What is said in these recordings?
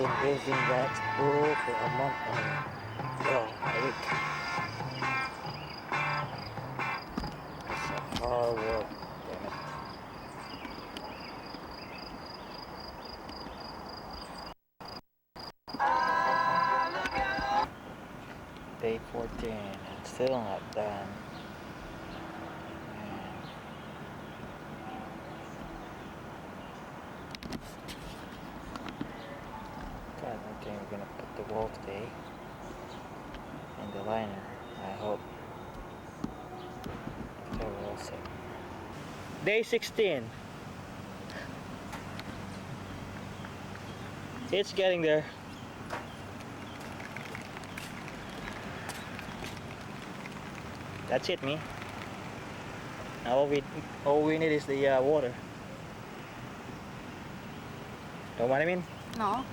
been using that spool for a month and a week. It's a hard work, damn it. Day 14 and still not done. God, okay, we're gonna put the wall today in the liner. I hope. So we'll see. Day 16. It's getting there. That's it, me. Now all we need is the water. Know what I mean? No.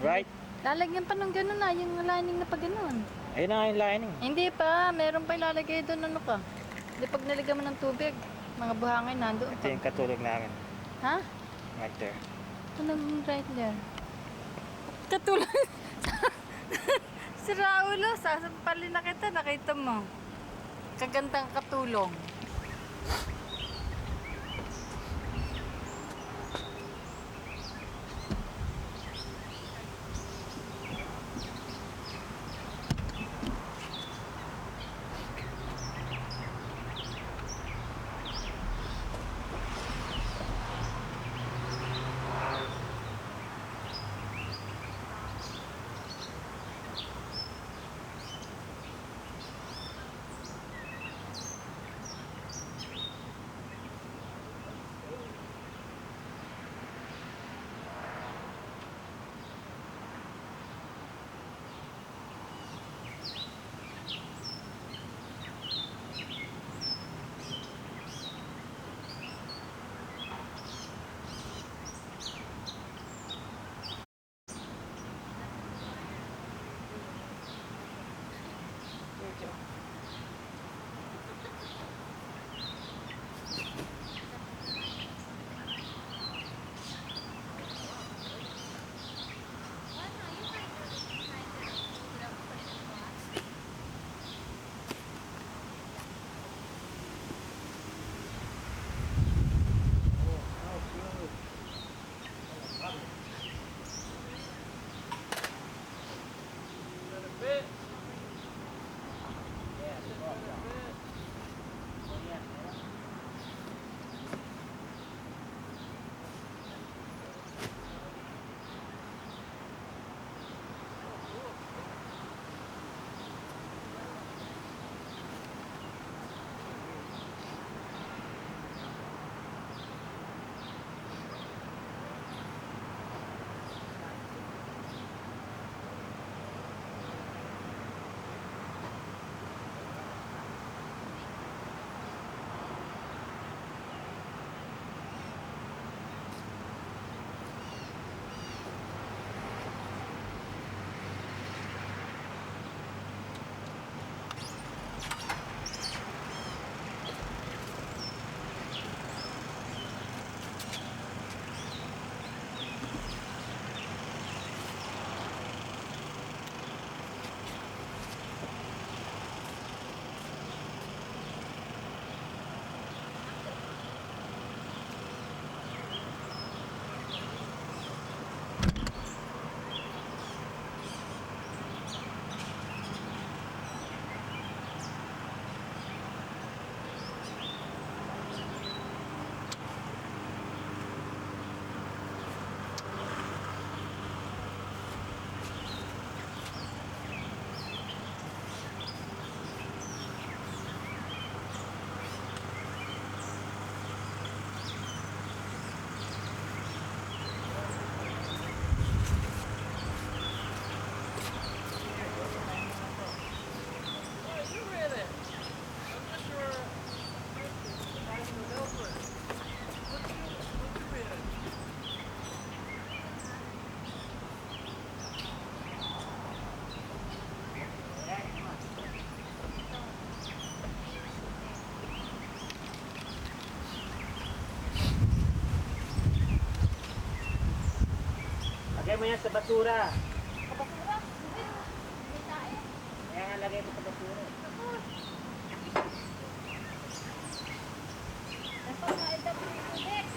Right? Lalagyan pa ng gano'n na, yung lining na pa gano'n. Ayun na nga yung lining. Hindi pa, meron pa ilalagay doon ano ka. Hindi pag nalagyan mo ng tubig, mga buhangin nandoon Ito pa. yung katulog namin. Ha? Right there. Anong right there? Katulog. Si Raulo, sasampalin na kita, nakita mo. Kagandang katulong. mo yan sa basura. Kabasura? Hindi. May tae. Kaya nga lagay mo sa basura. Napakain daw ng tubig.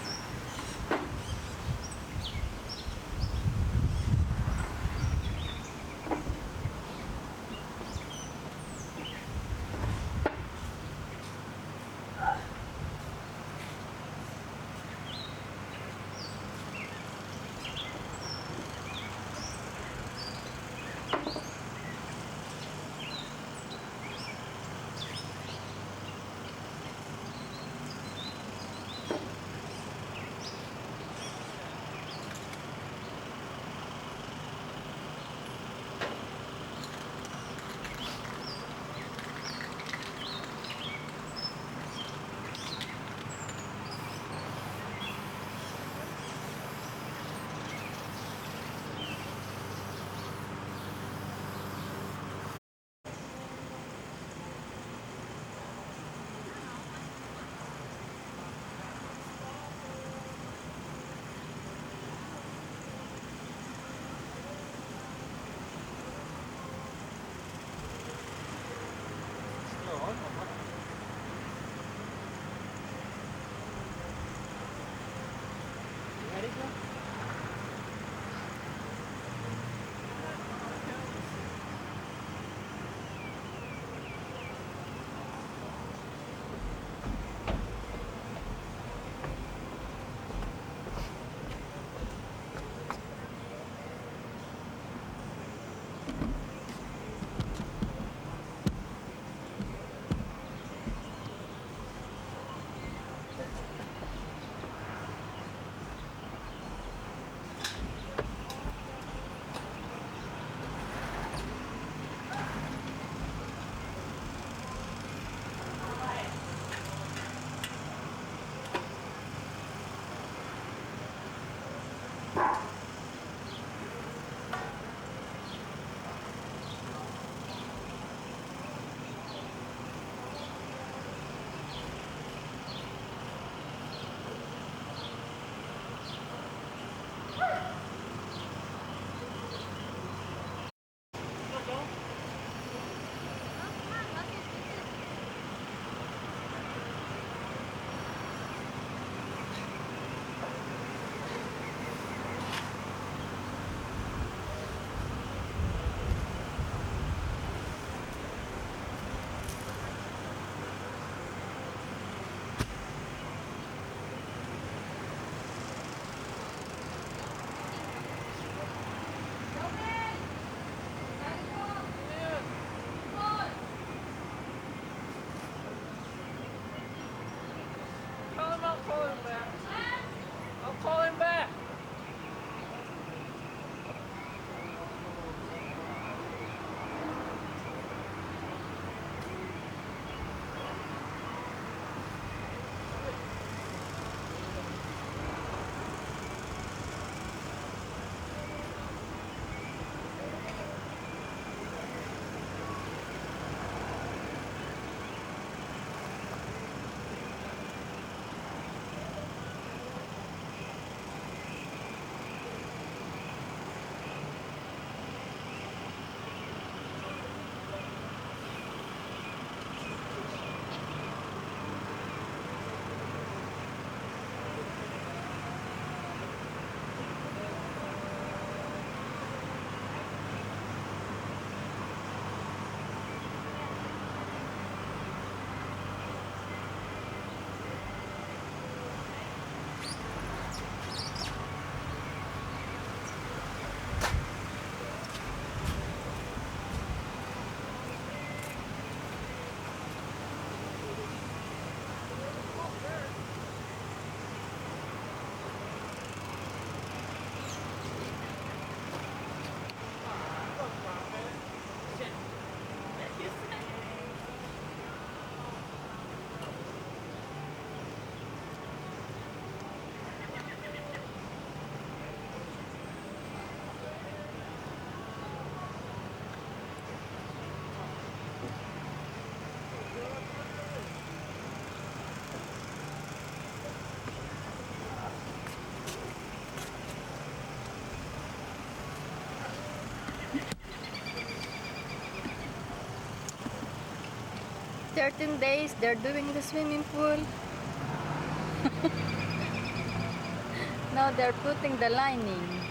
13 days, they're doing the swimming pool. Now they're putting the lining.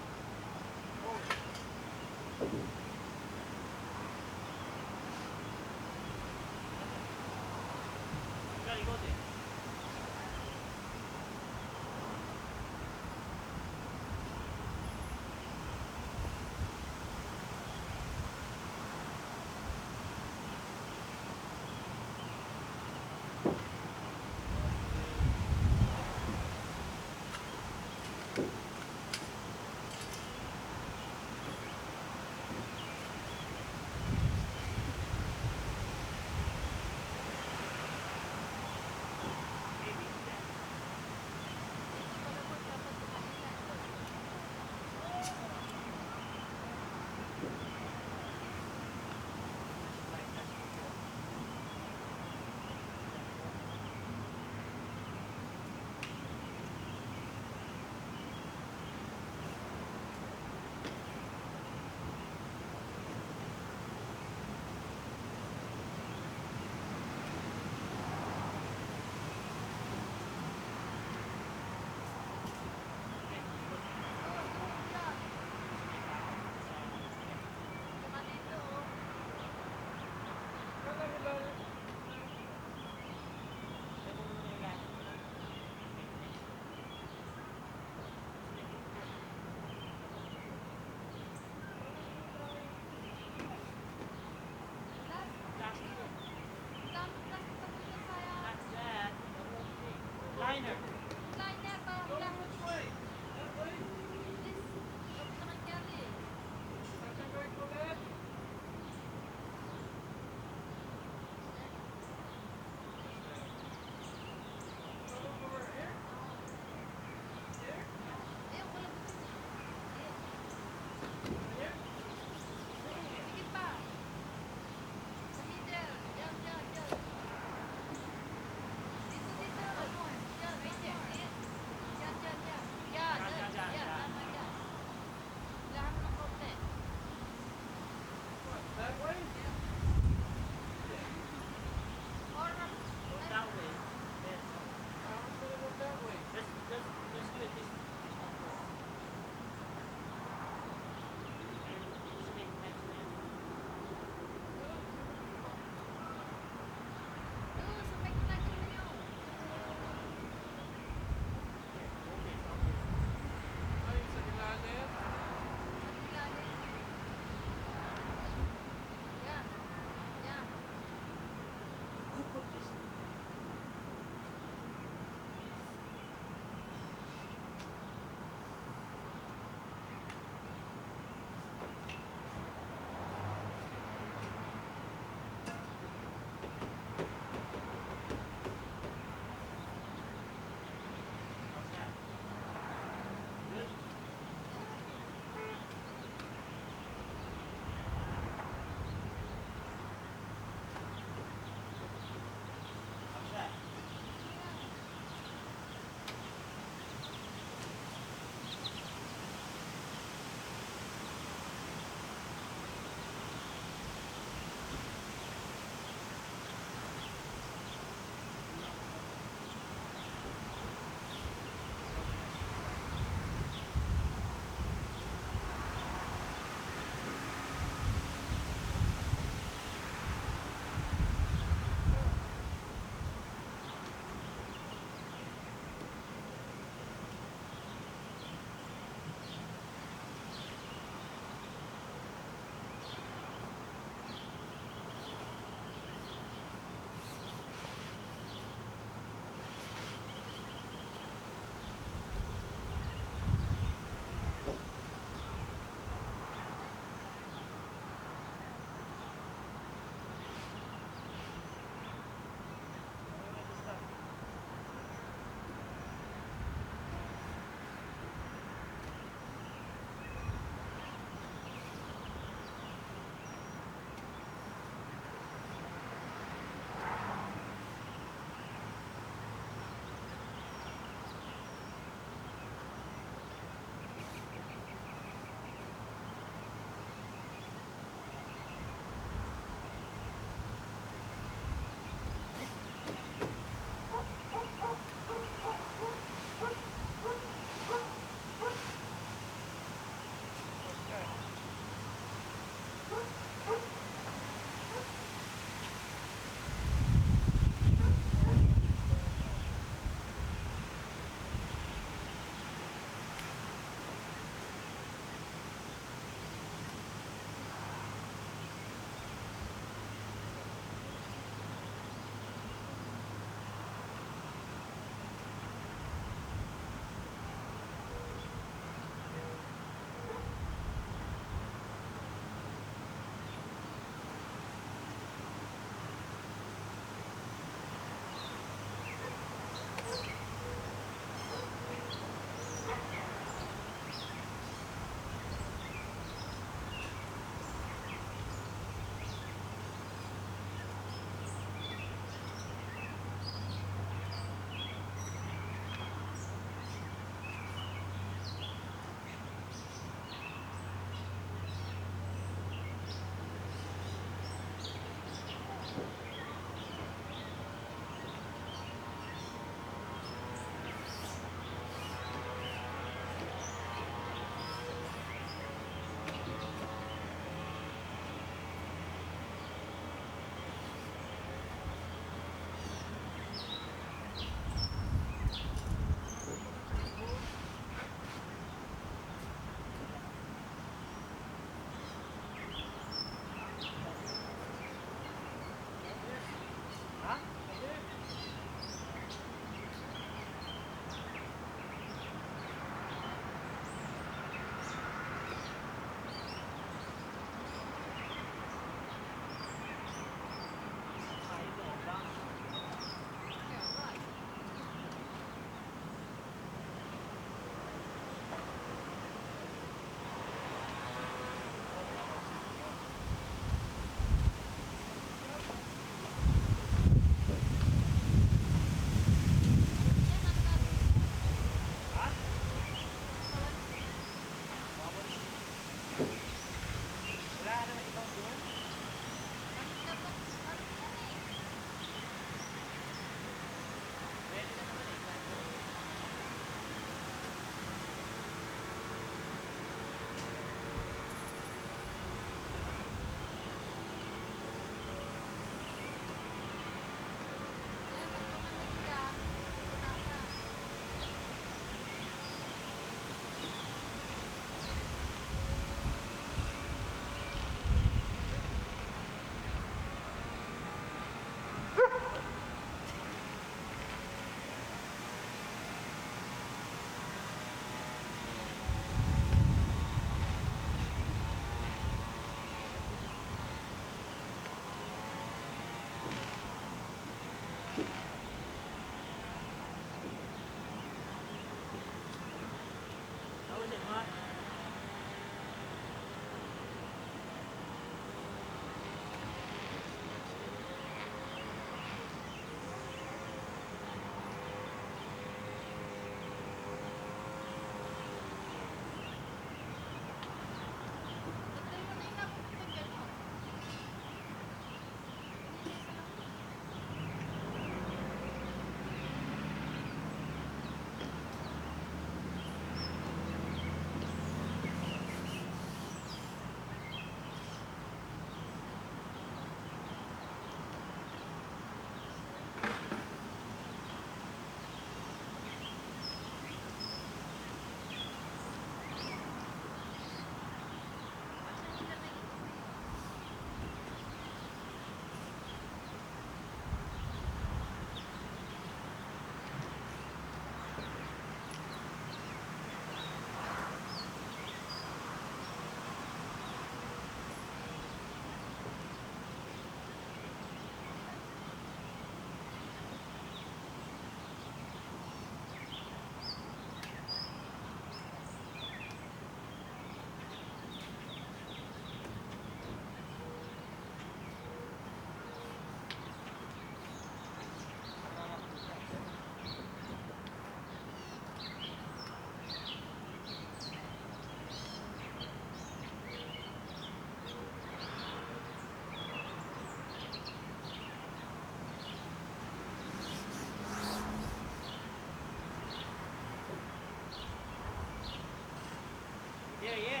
Yeah, yeah.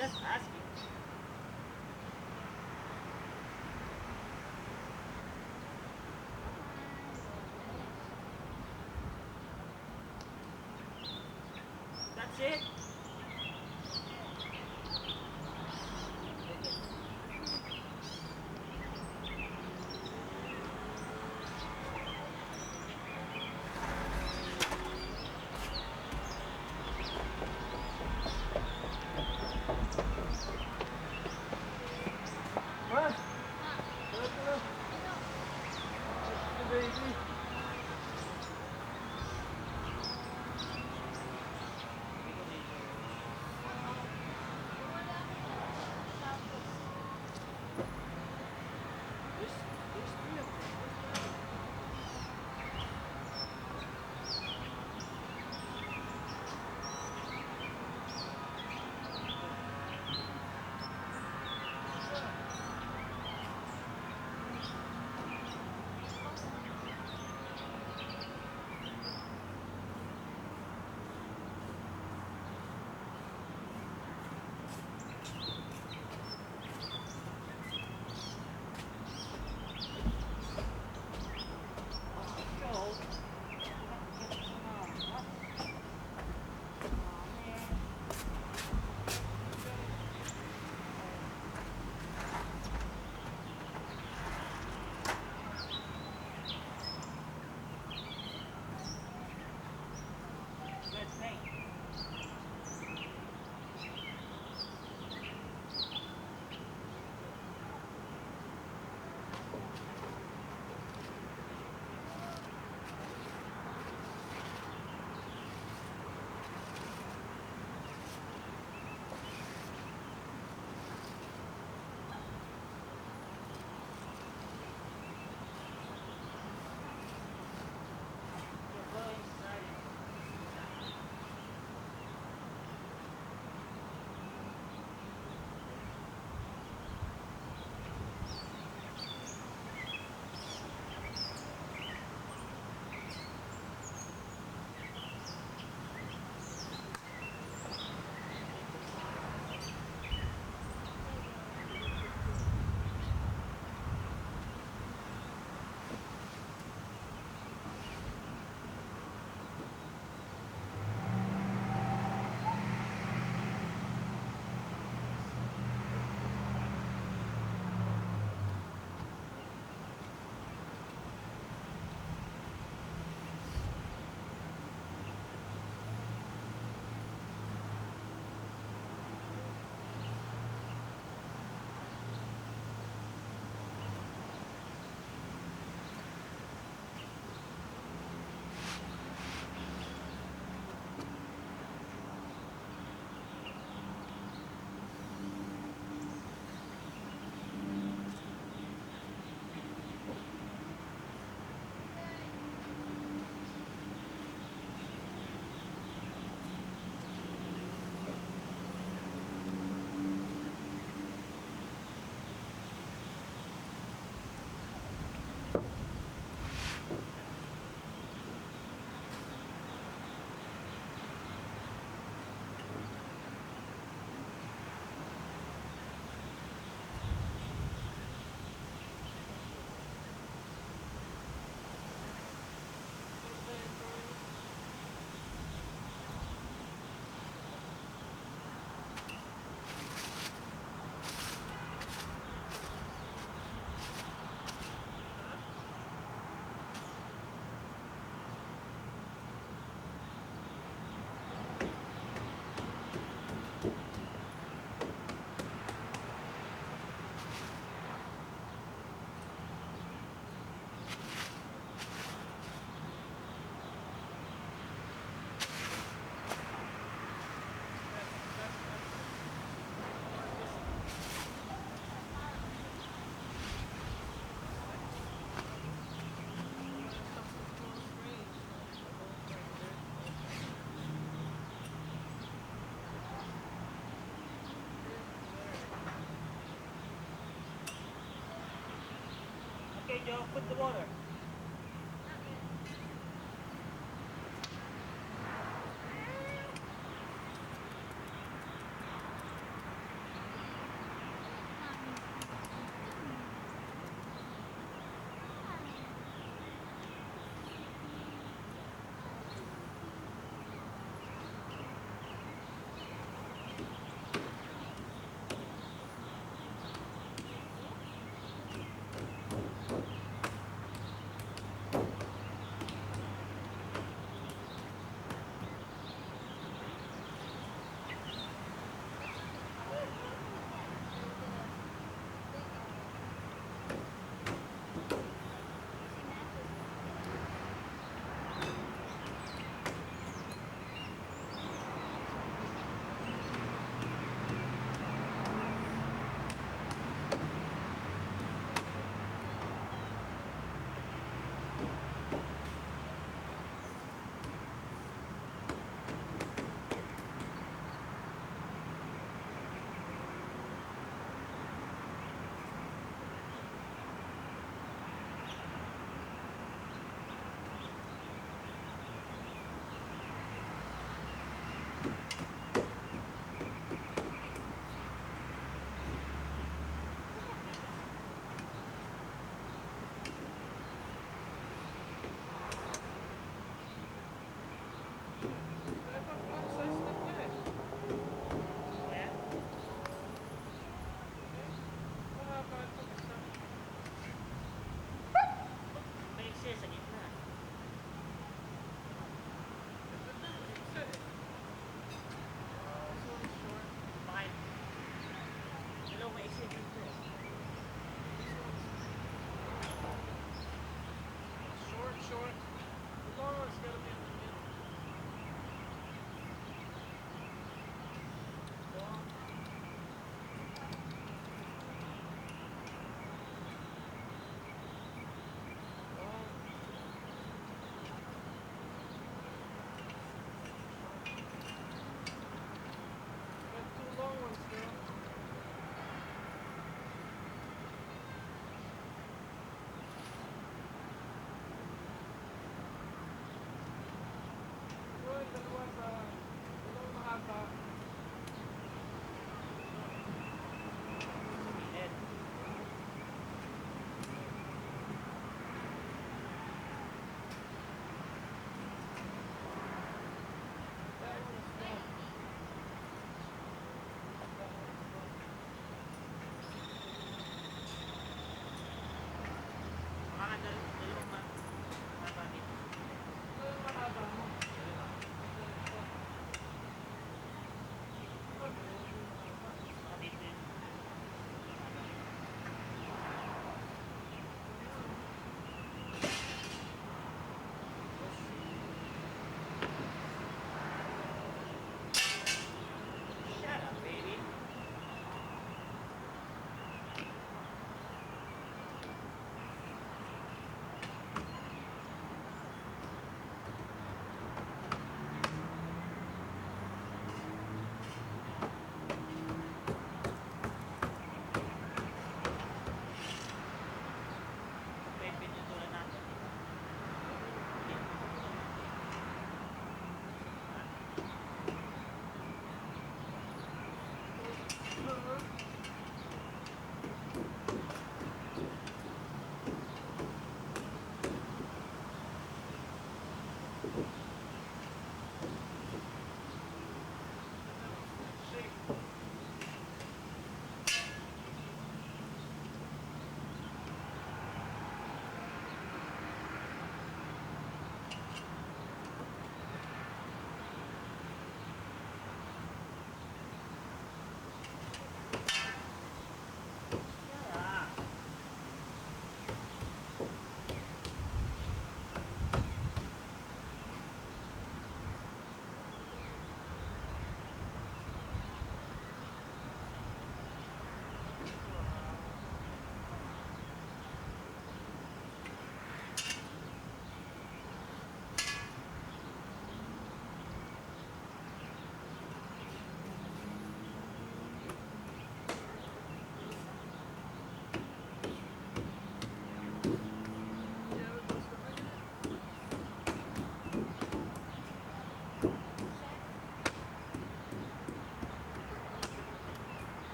Just asking. That's it. What? Baby. Okay, Joe, put the water.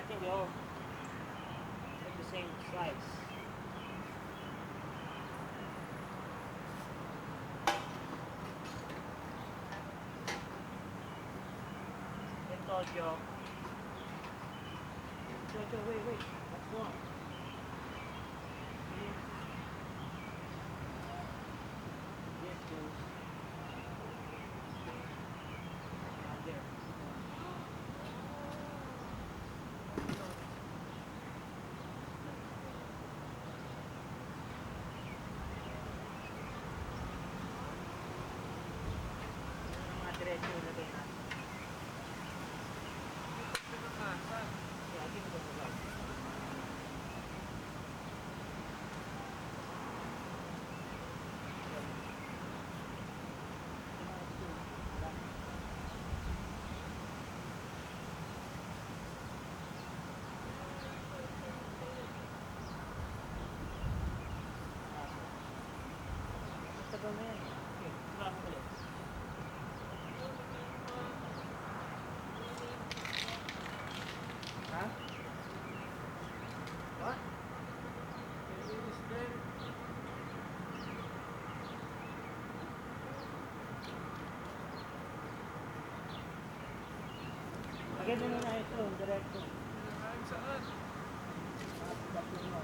think they all like the same size. Ito, Joe. Joe, wait. What's wrong? Yes, Joe. Not there. Mga diretso ilagay natin. Yeah, dito ko sa tagal na yan. Okay, tira mo ulit. Ha? What? Lagyan mo na ito, diretso. Saan? Bakit mo?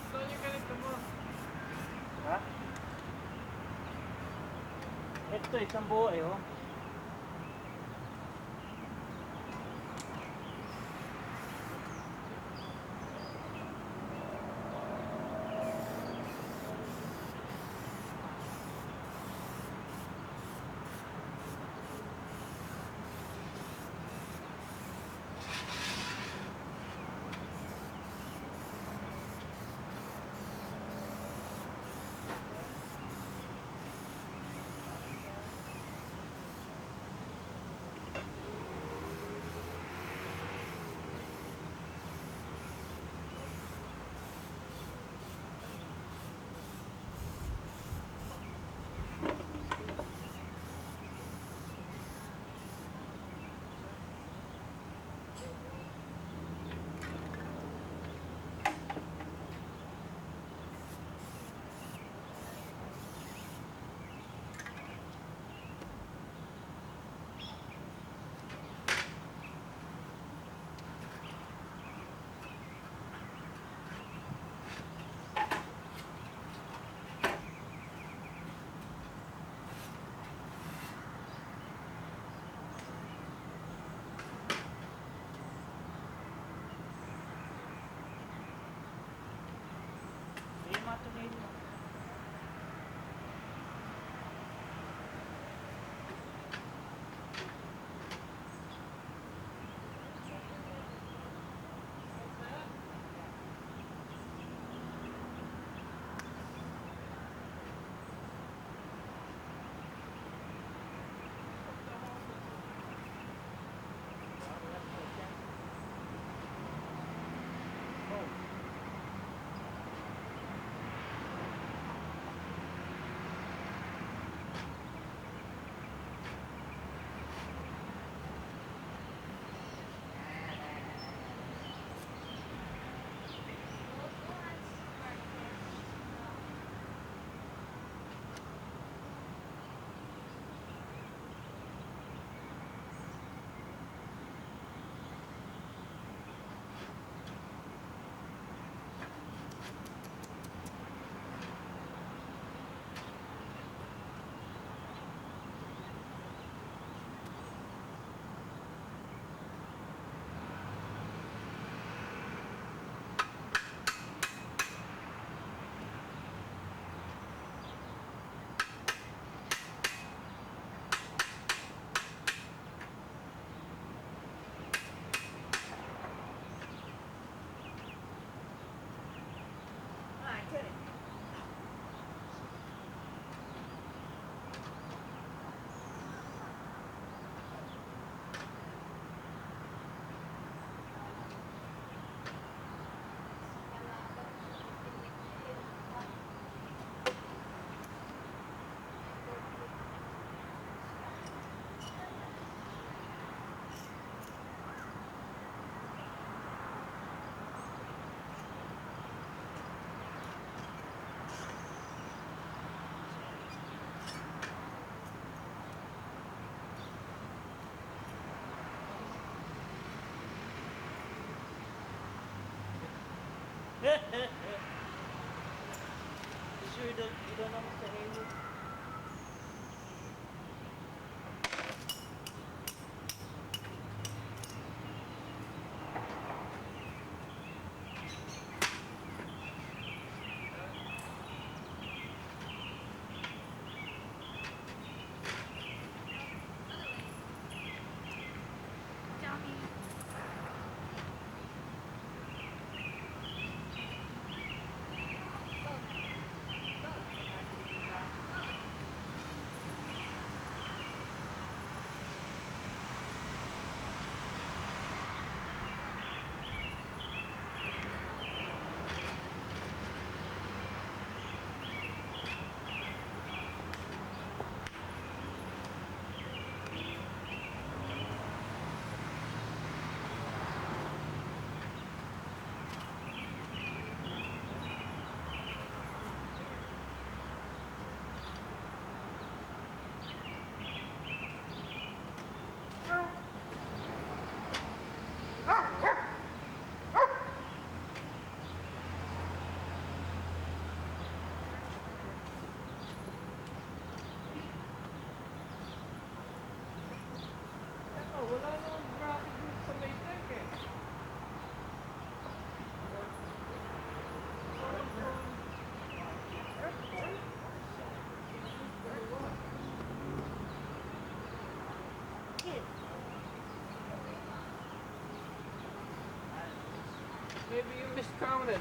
Saan yung ganito mo? Ha? Ito, isang buo eh, oh. Sure, you don't know Mr. Haywood? Ano, wala namang bracket dito sa may tank eh. Maybe you miscounted.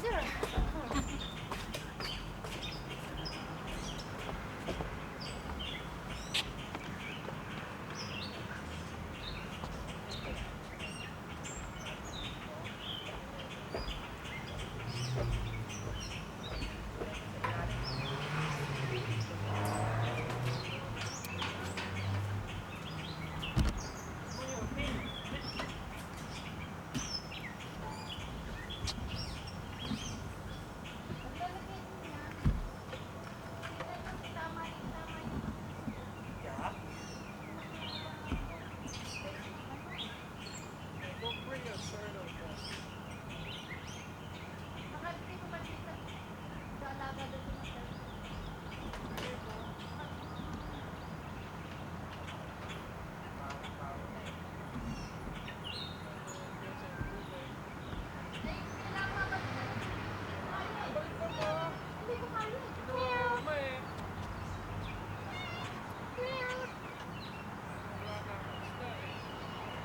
Roger.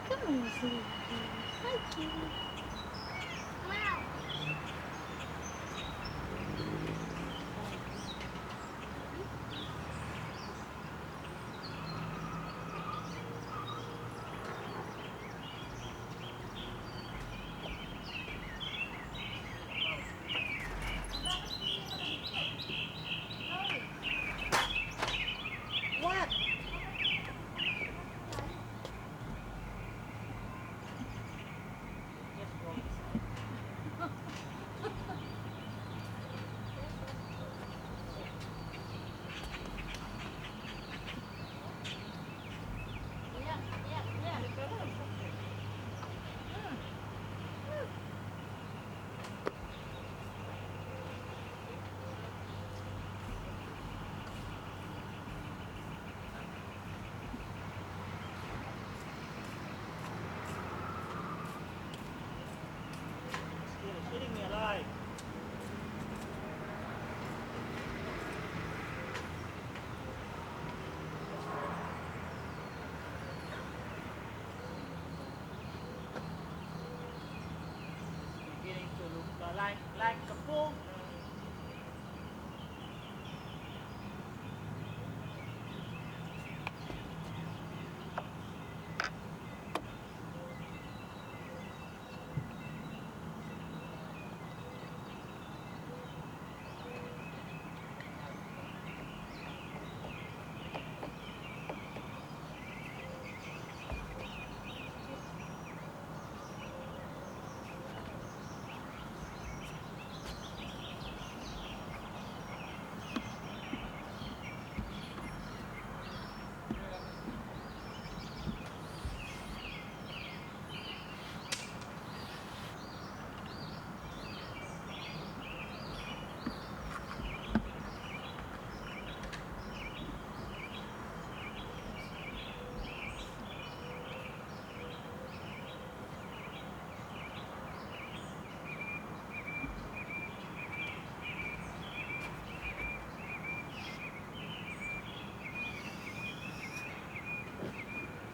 Come on, Sleepy. Hi, kitty. Meow. What? Eating me alive. Beginning to look like a fool.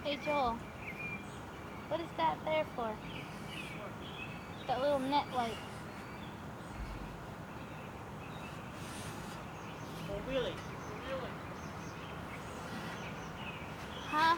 Hey, Joel. What is that there for? That little net light. Oh, really? Huh?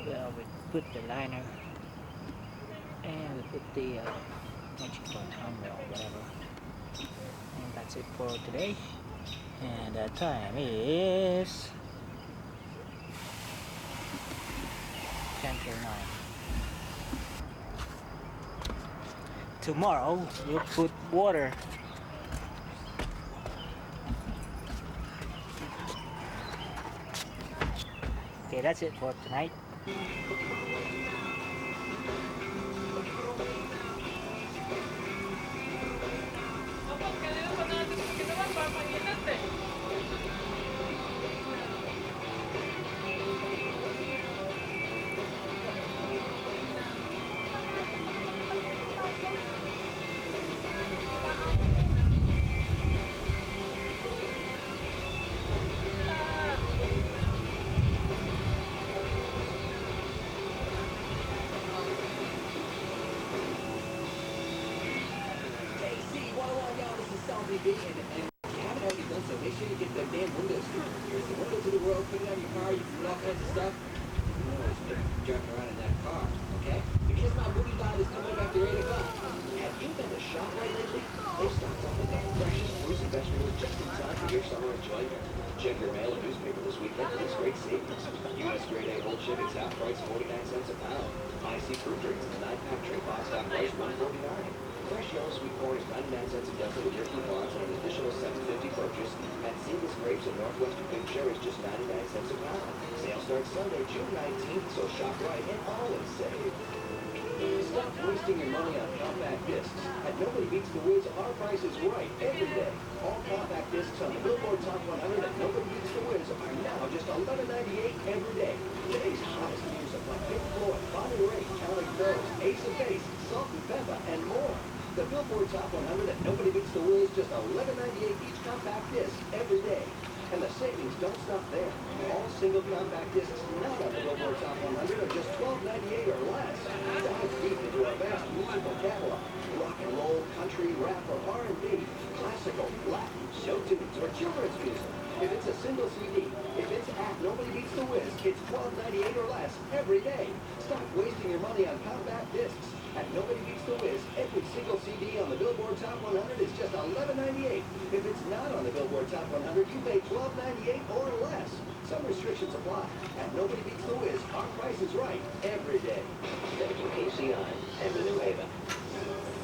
Well, we put the liner and we put the what you call it, handrail, whatever. And that's it for today. And the time is 10:09. Tomorrow we'll put water. Okay, that's it for tonight. Dapat kanina pa natin ginawa para mag-inat eh. KC, what do y'all? This is Salty B, and if you haven't already done so, make sure you get the damn windows. There's the window to the world, put it on your car, you can do all kinds of stuff. You know, it's been driving around in that car, okay? Because my booty bot is coming after 8 o'clock. Have you been to ShopRite lately? They stocked up with the freshest fruits and vegetables just in time for your summer enjoyment. Check your mail and newspaper this weekend for this great savings. U.S. grade A whole chicken's half price 49 cents a pound. IC fruit drinks in the 9-pack tray box half price $1.49. Fresh yellow sweet corn is 99 cents a dozen with your coupons and an additional $7.50 purchase. And Seedless grapes and Northwestern big cherries just 99 cents a pound. Sale starts Sunday, June 19th, so shop right and always save. Stop wasting your money on compact discs. At Nobody Beats the Wiz, our price is right every day. All compact discs on the Billboard Top 100 at Nobody Beats the Wiz are now just $11.98 every day. Today's hottest music like Pink Floyd, Bonnie Raitt, Counting Crows, Ace of Base, Salt and Pepper, and more. The Billboard Top 100 at Nobody Beats the Wiz, just $11.98 each compact disc every day. And the savings don't stop there. All single compact discs not on the Billboard Top 100 are just $12.98 or less. Dive deep into our vast musical catalog. Rock and roll, country, rap, or R&B, classical, Latin, show tunes, or children's music. If it's a single CD, if it's at Nobody Beats the Wiz, it's $12.98 or less every day. Stop wasting your money on compact discs. At Nobody Beats the Wiz, every single CD on the Billboard Top 100 is just $11.98. If it's not on the Billboard Top 100, you pay $12.98 or less. Some restrictions apply. At Nobody Beats the Wiz, our price is right every day. Thank you, ACI and the New Haven.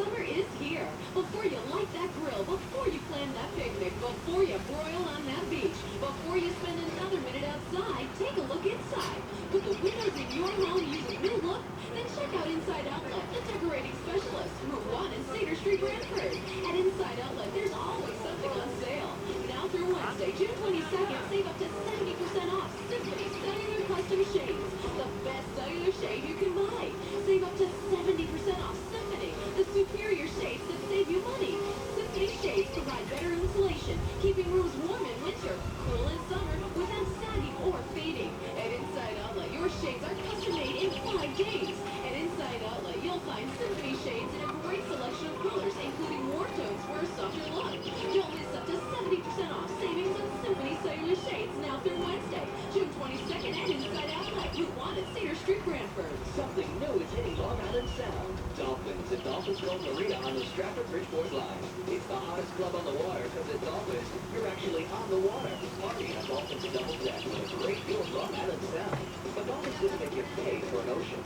Summer is here. Before you light that grill, before you plan that picnic, before you broil on that beach, before you spend another minute outside, take a look inside. With the windows in your home use a new look, then check out Inside Outlet, the decorating specialist, Route 1 and Cedar Street, Brantford. At Inside Outlet, there's always something on sale. Now through Wednesday, June 22nd, save up to 70% off Symphony Cellular Custom Shades. The best cellular shade you can buy. Save up to 70% off Symphony, the superior shades that save you money. Symphony shades provide better insulation, keeping rooms warm in winter, cool in summer, without sagging or fading. At Inside Outlet, your shades are custom made in 5 days. At Inside Outlet, you'll find Symphony shades in a great selection of colors, including warm tones for a softer look. Don't miss up to 70% off savings on Symphony cellular shades now through Wednesday, June 22nd at Inside Outlet, Route 1 at Cedar Street, Brantford. Something new is hitting Long Island Sound. Dolphins at Dolphins Cove Marina on the Stratford Bridgeport line. It's the hottest club on the water because at Dolphins, you're actually on the water. Partying at Dolphins Double Deck with a great view of Long Island Sound. But Dolphins didn't make you pay for an ocean.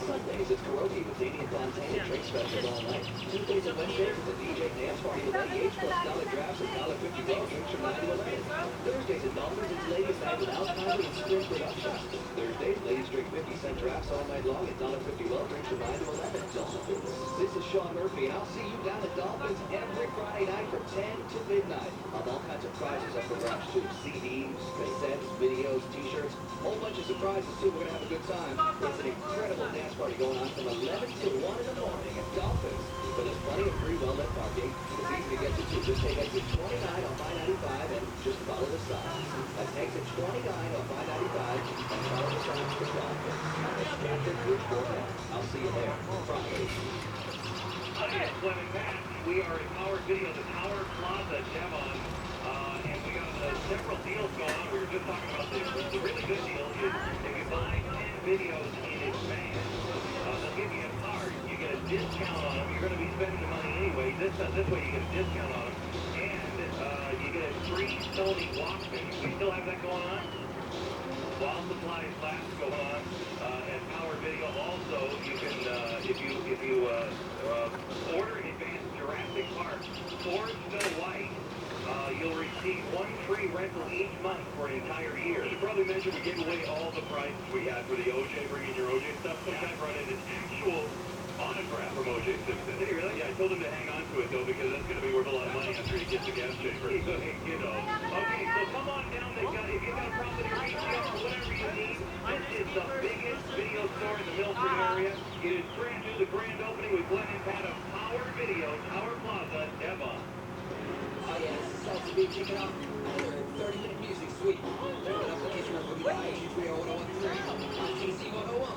Sundays, it's karaoke with Damian Fontaine and drink specials all night. Tuesdays and Wednesdays, it's a DJ dance party with AH plus dollar drafts and $1.50 drinks from 9 to 11. Thursdays at Dolphins, it's ladies night with Al Conley and Spring Productions. Thursdays, ladies drink 50-cent drafts all night long and $1.50 well drinks from 9 to 11. Dolphins. This is Sean Murphy, and I'll see you down at Dolphins every Friday night from 10 to midnight. I'll have all kinds of prizes up for grabs too. CDs, cassettes, videos, t-shirts, whole bunch of surprises too. We're gonna have a good time. It's an incredible dance party going on from 11 to 1 in the morning at Dolphins. But there's plenty of free well-lit parking. It's easy to get to too. Just take exit 29 on 595 and just follow the signs. That's exit 29 on 595 and follow the signs for Dolphins. On the Stratford Bridgeport line. I'll see you there Friday. Hi, it's Fleming Matt. We are at Power Video, the Power Plaza Devon. And we got several deals going on. We were just talking about the really good deal is if you buy 10 videos in advance, they'll give you a card. You get a discount on them. You're going to be spending the money anyway. This way you get a discount on them. And you get a free Sony Walkman. We still have that going on? While supplies last going on at Power Video. Also, you can, if you order in advance Jurassic Park or Snow White, you'll receive one free rental each month for an entire year. You probably mentioned we gave away all the prizes we had for the OJ, bringing your OJ stuff. Sometime run in an actual autograph from OJ Simpson. Did you really? Yeah, I told him to hang on to it, though, because that's going to be worth a lot of money after he gets the gas chamber. So, you know. Okay, so come on down. If you've got a problem with your VCR or whatever you need, this is the biggest video store in the Milford area. It is brand new, the grand opening with Glenn and Pat of Power Video, Tower Plaza, Devon. Oh yeah, this is Salsa Beach kicking off another 30-minute music suite. Check it out, location of WIHG 30113 on KC 101.